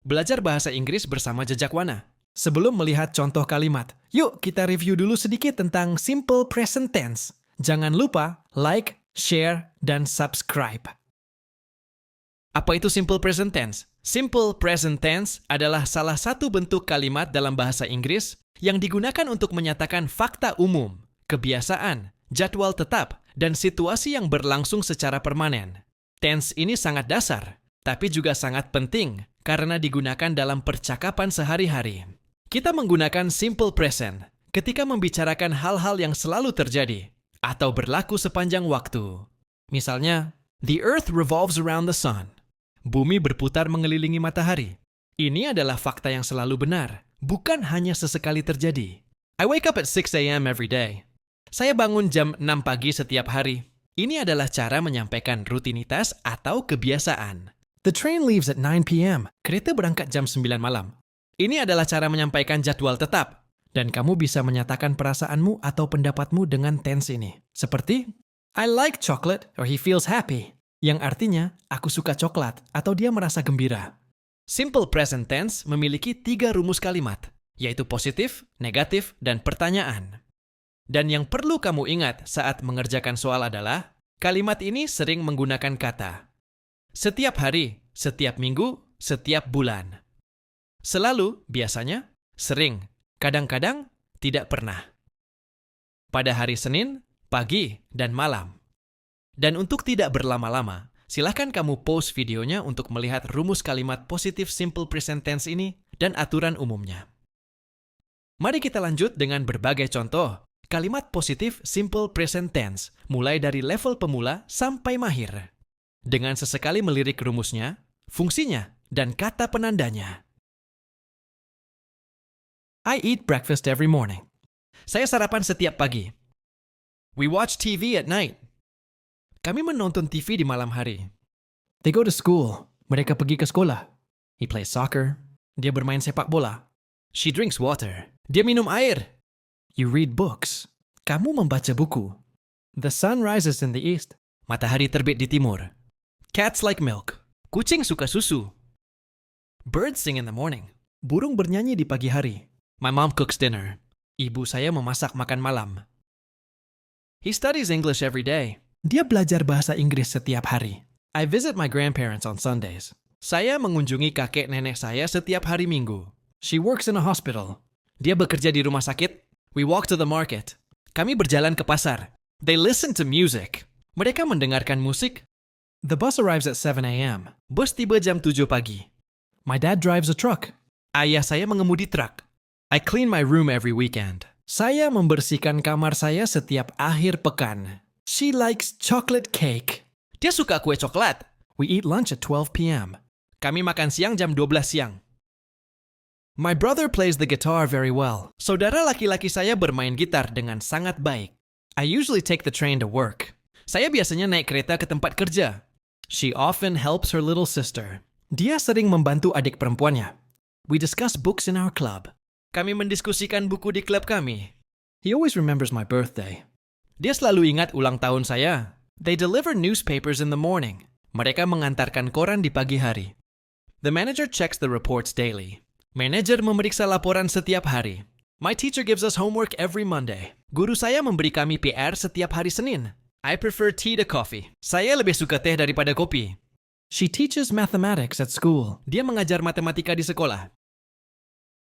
Belajar bahasa Inggris bersama Jejak Wana. Sebelum melihat contoh kalimat, yuk kita review dulu sedikit tentang simple present tense. Jangan lupa like, share, dan subscribe. Apa itu simple present tense? Simple present tense adalah salah satu bentuk kalimat dalam bahasa Inggris yang digunakan untuk menyatakan fakta umum, kebiasaan, jadwal tetap, dan situasi yang berlangsung secara permanen. Tense ini sangat dasar, tapi juga sangat penting karena digunakan dalam percakapan sehari-hari. Kita menggunakan simple present ketika membicarakan hal-hal yang selalu terjadi atau berlaku sepanjang waktu. Misalnya, the earth revolves around the sun. Bumi berputar mengelilingi matahari. Ini adalah fakta yang selalu benar, bukan hanya sesekali terjadi. I wake up at 6 a.m. every day. Saya bangun jam 6 pagi setiap hari. Ini adalah cara menyampaikan rutinitas atau kebiasaan. The train leaves at 9 p.m. Kereta berangkat jam 9 malam. Ini adalah cara menyampaikan jadwal tetap. Dan kamu bisa menyatakan perasaanmu atau pendapatmu dengan tense ini. Seperti, I like chocolate or he feels happy. Yang artinya, aku suka coklat atau dia merasa gembira. Simple present tense memiliki 3 rumus kalimat, yaitu positif, negatif, dan pertanyaan. Dan yang perlu kamu ingat saat mengerjakan soal adalah, kalimat ini sering menggunakan kata setiap hari, setiap minggu, setiap bulan. Selalu, biasanya, sering, kadang-kadang, tidak pernah. Pada hari Senin, pagi, dan malam. Dan untuk tidak berlama-lama, silahkan kamu pause videonya untuk melihat rumus kalimat positif simple present tense ini dan aturan umumnya. Mari kita lanjut dengan berbagai contoh kalimat positif simple present tense, mulai dari level pemula sampai mahir. Dengan sesekali melirik rumusnya, fungsinya, dan kata penandanya. I eat breakfast every morning. Saya sarapan setiap pagi. We watch TV at night. Kami menonton TV di malam hari. They go to school. Mereka pergi ke sekolah. He plays soccer. Dia bermain sepak bola. She drinks water. Dia minum air. You read books. Kamu membaca buku. The sun rises in the east. Matahari terbit di timur. Cats like milk. Kucing suka susu. Birds sing in the morning. Burung bernyanyi di pagi hari. My mom cooks dinner. Ibu saya memasak makan malam. He studies English every day. Dia belajar bahasa Inggris setiap hari. I visit my grandparents on Sundays. Saya mengunjungi kakek nenek saya setiap hari Minggu. She works in a hospital. Dia bekerja di rumah sakit. We walk to the market. Kami berjalan ke pasar. They listen to music. Mereka mendengarkan musik. The bus arrives at 7 a.m. Bus tiba jam 7 pagi. My dad drives a truck. Ayah saya mengemudi truk. I clean my room every weekend. Saya membersihkan kamar saya setiap akhir pekan. She likes chocolate cake. Dia suka kue coklat. We eat lunch at 12 p.m. Kami makan siang jam 12 siang. My brother plays the guitar very well. Saudara laki-laki saya bermain gitar dengan sangat baik. I usually take the train to work. Saya biasanya naik kereta ke tempat kerja. She often helps her little sister. Dia sering membantu adik perempuannya. We discuss books in our club. Kami mendiskusikan buku di klub kami. He always remembers my birthday. Dia selalu ingat ulang tahun saya. They deliver newspapers in the morning. Mereka mengantarkan koran di pagi hari. The manager checks the reports daily. Manajer memeriksa laporan setiap hari. My teacher gives us homework every Monday. Guru saya memberi kami PR setiap hari Senin. I prefer tea to coffee. Saya lebih suka teh daripada kopi. She teaches mathematics at school. Dia mengajar matematika di sekolah.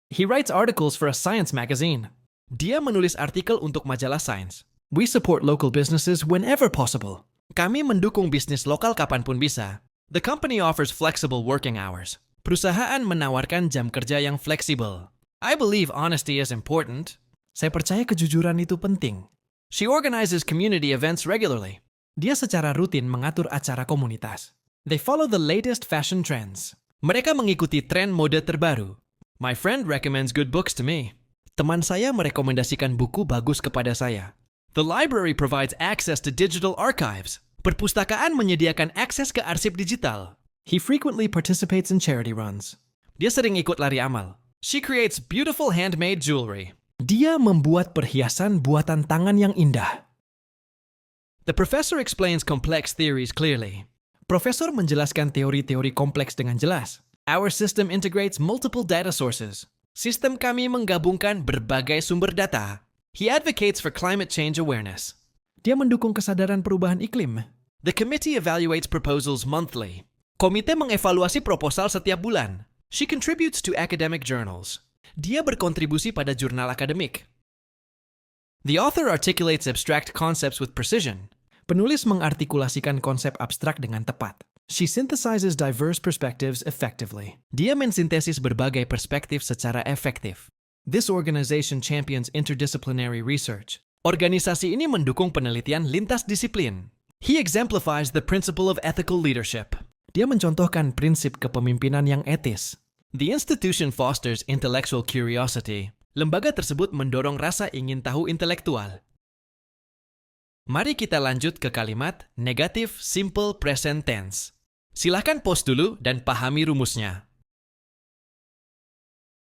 He writes articles for a science magazine. Dia menulis artikel untuk majalah sains. We support local businesses whenever possible. Kami mendukung bisnis lokal kapanpun bisa. The company offers flexible working hours. Perusahaan menawarkan jam kerja yang fleksibel. I believe honesty is important. Saya percaya kejujuran itu penting. She organizes community events regularly. Dia secara rutin mengatur acara komunitas. They follow the latest fashion trends. Mereka mengikuti tren mode terbaru. My friend recommends good books to me. Teman saya merekomendasikan buku bagus kepada saya. The library provides access to digital archives. Perpustakaan menyediakan akses ke arsip digital. He frequently participates in charity runs. Dia sering ikut lari amal. She creates beautiful handmade jewelry. Dia membuat perhiasan buatan tangan yang indah. The professor explains complex theories clearly. Profesor menjelaskan teori-teori kompleks dengan jelas. Our system integrates multiple data sources. Sistem kami menggabungkan berbagai sumber data. He advocates for climate change awareness. Dia mendukung kesadaran perubahan iklim. The committee evaluates proposals monthly. Komite mengevaluasi proposal setiap bulan. She contributes to academic journals. Dia berkontribusi pada jurnal akademik. The author articulates abstract concepts with precision. Penulis mengartikulasikan konsep abstrak dengan tepat. She synthesizes diverse perspectives effectively. Dia mensintesis berbagai perspektif secara efektif. This organization champions interdisciplinary research. Organisasi ini mendukung penelitian lintas disiplin. He exemplifies the principle of ethical leadership. Dia mencontohkan prinsip kepemimpinan yang etis. The institution fosters intellectual curiosity. Lembaga tersebut mendorong rasa ingin tahu intelektual. Mari kita lanjut ke kalimat negatif simple present tense. Silahkan pause dulu dan pahami rumusnya.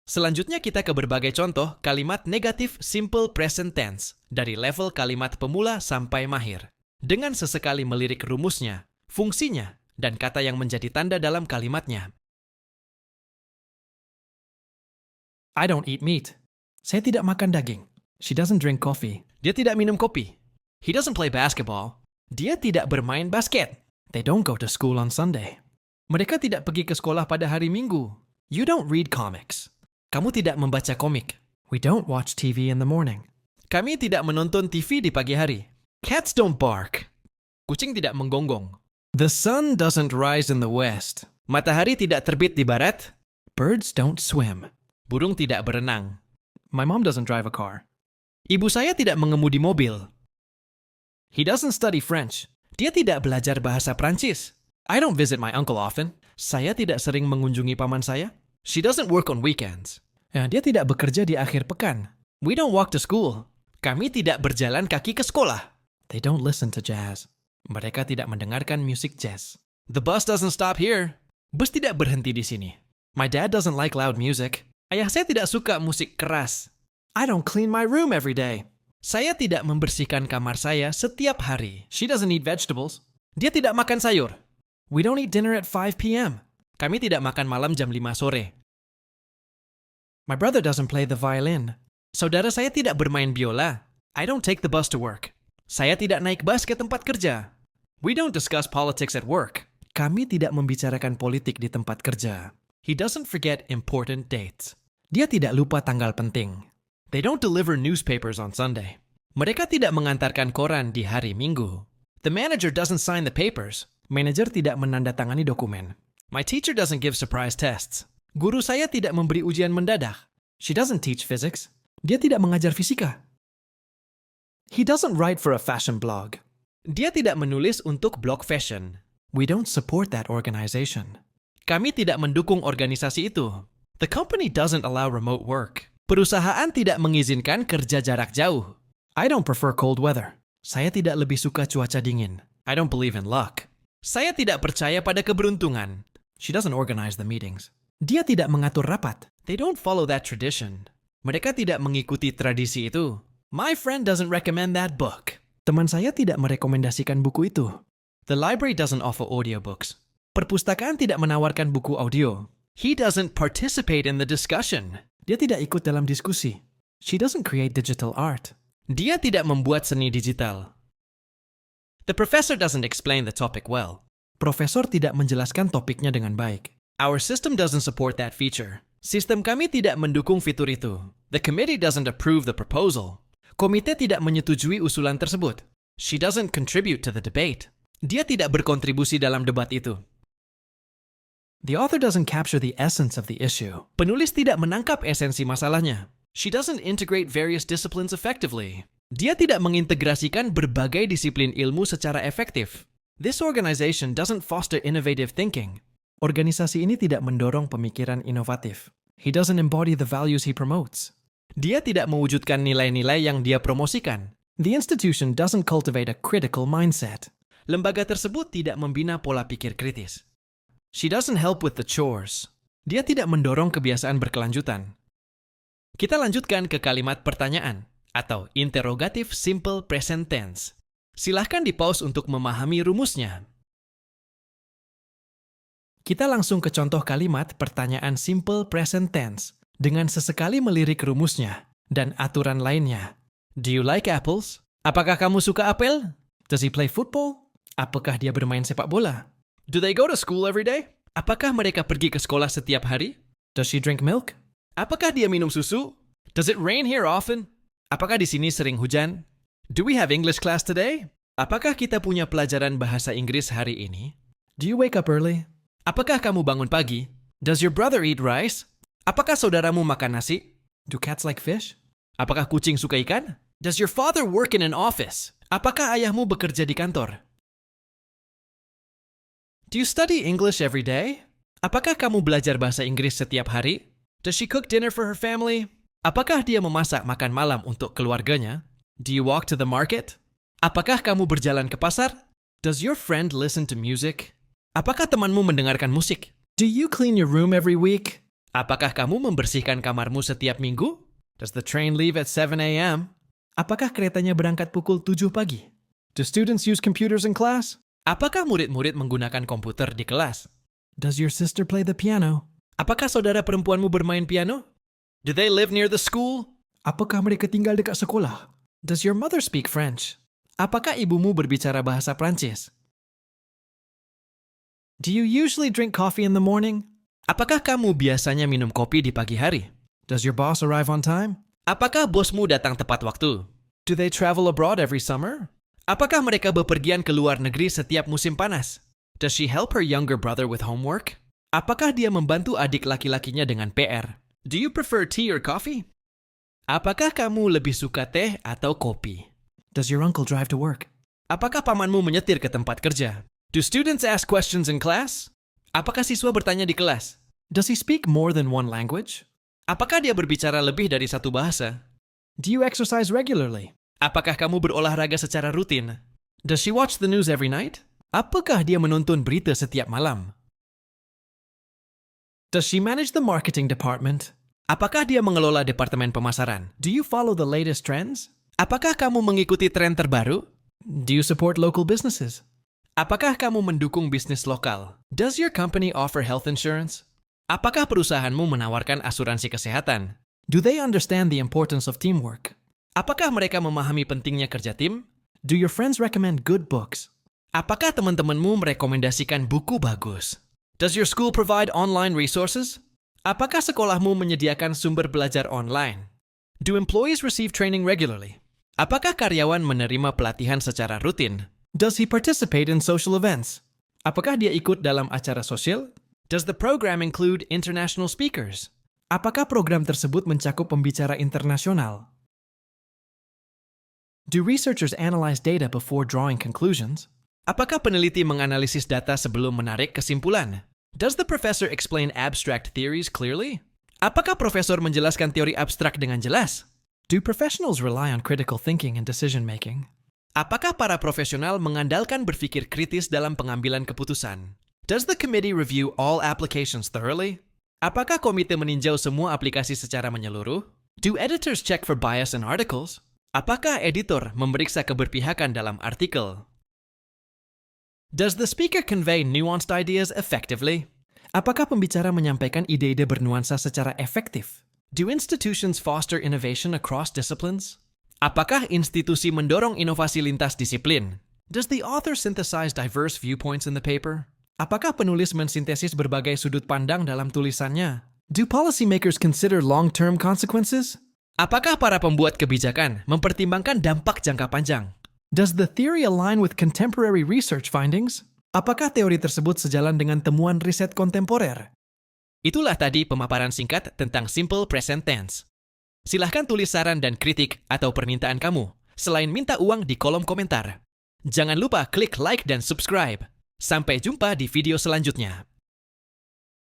Selanjutnya kita ke berbagai contoh kalimat negatif simple present tense dari level kalimat pemula sampai mahir. Dengan sesekali melirik rumusnya, fungsinya, dan kata yang menjadi tanda dalam kalimatnya. I don't eat meat. Saya tidak makan daging. She doesn't drink coffee. Dia tidak minum kopi. He doesn't play basketball. Dia tidak bermain basket. They don't go to school on Sunday. Mereka tidak pergi ke sekolah pada hari Minggu. You don't read comics. Kamu tidak membaca komik. We don't watch TV in the morning. Kami tidak menonton TV di pagi hari. Cats don't bark. Kucing tidak menggonggong. The sun doesn't rise in the west. Matahari tidak terbit di barat. Birds don't swim. Burung tidak berenang. My mom doesn't drive a car. Ibu saya tidak mengemudi mobil. He doesn't study French. Dia tidak belajar bahasa Prancis. I don't visit my uncle often. Saya tidak sering mengunjungi paman saya. She doesn't work on weekends. Dia tidak bekerja di akhir pekan. We don't walk to school. Kami tidak berjalan kaki ke sekolah. They don't listen to jazz. Mereka tidak mendengarkan musik jazz. The bus doesn't stop here. Bus tidak berhenti di sini. My dad doesn't like loud music. Ayah saya tidak suka musik keras. I don't clean my room every day. Saya tidak membersihkan kamar saya setiap hari. She doesn't eat vegetables. Dia tidak makan sayur. We don't eat dinner at 5 p.m. Kami tidak makan malam jam 5 sore. My brother doesn't play the violin. Saudara saya tidak bermain biola. I don't take the bus to work. Saya tidak naik bus ke tempat kerja. We don't discuss politics at work. Kami tidak membicarakan politik di tempat kerja. He doesn't forget important dates. Dia tidak lupa tanggal penting. They don't deliver newspapers on Sunday. Mereka tidak mengantarkan koran di hari Minggu. The manager doesn't sign the papers. Manajer tidak menandatangani dokumen. My teacher doesn't give surprise tests. Guru saya tidak memberi ujian mendadak. She doesn't teach physics. Dia tidak mengajar fisika. He doesn't write for a fashion blog. Dia tidak menulis untuk blog fashion. We don't support that organization. Kami tidak mendukung organisasi itu. The company doesn't allow remote work. Perusahaan tidak mengizinkan kerja jarak jauh. I don't prefer cold weather. Saya tidak lebih suka cuaca dingin. I don't believe in luck. Saya tidak percaya pada keberuntungan. She doesn't organize the meetings. Dia tidak mengatur rapat. They don't follow that tradition. Mereka tidak mengikuti tradisi itu. My friend doesn't recommend that book. Teman saya tidak merekomendasikan buku itu. The library doesn't offer audiobooks. Perpustakaan tidak menawarkan buku audio. He doesn't participate in the discussion. Dia tidak ikut dalam diskusi. She doesn't create digital art. Dia tidak membuat seni digital. The professor doesn't explain the topic well. Profesor tidak menjelaskan topiknya dengan baik. Our system doesn't support that feature. Sistem kami tidak mendukung fitur itu. The committee doesn't approve the proposal. Komite tidak menyetujui usulan tersebut. She doesn't contribute to the debate. Dia tidak berkontribusi dalam debat itu. The author doesn't capture the essence of the issue. Penulis tidak menangkap esensi masalahnya. She doesn't integrate various disciplines effectively. Dia tidak mengintegrasikan berbagai disiplin ilmu secara efektif. This organization doesn't foster innovative thinking. Organisasi ini tidak mendorong pemikiran inovatif. He doesn't embody the values he promotes. Dia tidak mewujudkan nilai-nilai yang dia promosikan. The institution doesn't cultivate a critical mindset. Lembaga tersebut tidak membina pola pikir kritis. She doesn't help with the chores. Dia tidak mendorong kebiasaan berkelanjutan. Kita lanjutkan ke kalimat pertanyaan atau interrogative simple present tense. Silahkan di-pause untuk memahami rumusnya. Kita langsung ke contoh kalimat pertanyaan simple present tense dengan sesekali melirik rumusnya dan aturan lainnya. Do you like apples? Apakah kamu suka apel? Does he play football? Apakah dia bermain sepak bola? Do they go to school every day? Apakah mereka pergi ke sekolah setiap hari? Does she drink milk? Apakah dia minum susu? Does it rain here often? Apakah di sini sering hujan? Do we have English class today? Apakah kita punya pelajaran bahasa Inggris hari ini? Do you wake up early? Apakah kamu bangun pagi? Does your brother eat rice? Apakah saudaramu makan nasi? Do cats like fish? Apakah kucing suka ikan? Does your father work in an office? Apakah ayahmu bekerja di kantor? Do you study English every day? Apakah kamu belajar bahasa Inggris setiap hari? Does she cook dinner for her family? Apakah dia memasak makan malam untuk keluarganya? Do you walk to the market? Apakah kamu berjalan ke pasar? Does your friend listen to music? Apakah temanmu mendengarkan musik? Do you clean your room every week? Apakah kamu membersihkan kamarmu setiap minggu? Does the train leave at 7 a.m.? Apakah keretanya berangkat pukul 7 pagi? Do students use computers in class? Apakah murid-murid menggunakan komputer di kelas? Does your sister play the piano? Apakah saudara perempuanmu bermain piano? Do they live near the school? Apakah mereka tinggal dekat sekolah? Does your mother speak French? Apakah ibumu berbicara bahasa Prancis? Do you usually drink coffee in the morning? Apakah kamu biasanya minum kopi di pagi hari? Does your boss arrive on time? Apakah bosmu datang tepat waktu? Do they travel abroad every summer? Apakah mereka bepergian ke luar negeri setiap musim panas? Does she help her younger brother with homework? Apakah dia membantu adik laki-lakinya dengan PR? Do you prefer tea or coffee? Apakah kamu lebih suka teh atau kopi? Does your uncle drive to work? Apakah pamanmu menyetir ke tempat kerja? Do students ask questions in class? Apakah siswa bertanya di kelas? Does he speak more than one language? Apakah dia berbicara lebih dari satu bahasa? Do you exercise regularly? Apakah kamu berolahraga secara rutin? Does she watch the news every night? Apakah dia menonton berita setiap malam? Does she manage the marketing department? Apakah dia mengelola departemen pemasaran? Do you follow the latest trends? Apakah kamu mengikuti tren terbaru? Do you support local businesses? Apakah kamu mendukung bisnis lokal? Does your company offer health insurance? Apakah perusahaanmu menawarkan asuransi kesehatan? Do they understand the importance of teamwork? Apakah mereka memahami pentingnya kerja tim? Do your friends recommend good books? Apakah teman-temanmu merekomendasikan buku bagus? Does your school provide online resources? Apakah sekolahmu menyediakan sumber belajar online? Do employees receive training regularly? Apakah karyawan menerima pelatihan secara rutin? Does he participate in social events? Apakah dia ikut dalam acara sosial? Does the program include international speakers? Apakah program tersebut mencakup pembicara internasional? Do researchers analyze data before drawing conclusions? Apakah peneliti menganalisis data sebelum menarik kesimpulan? Does the professor explain abstract theories clearly? Apakah profesor menjelaskan teori abstrak dengan jelas? Do professionals rely on critical thinking and decision making? Apakah para profesional mengandalkan berpikir kritis dalam pengambilan keputusan? Does the committee review all applications thoroughly? Apakah komite meninjau semua aplikasi secara menyeluruh? Do editors check for bias in articles? Apakah editor memeriksa keberpihakan dalam artikel? Does the speaker convey nuanced ideas effectively? Apakah pembicara menyampaikan ide-ide bernuansa secara efektif? Do institutions foster innovation across disciplines? Apakah institusi mendorong inovasi lintas disiplin? Does the author synthesize diverse viewpoints in the paper? Apakah penulis mensintesis berbagai sudut pandang dalam tulisannya? Do policymakers consider long-term consequences? Apakah para pembuat kebijakan mempertimbangkan dampak jangka panjang? Does the theory align with contemporary research findings? Apakah teori tersebut sejalan dengan temuan riset kontemporer? Itulah tadi pemaparan singkat tentang simple present tense. Silahkan tulis saran dan kritik atau permintaan kamu, selain minta uang di kolom komentar. Jangan lupa klik like dan subscribe. Sampai jumpa di video selanjutnya.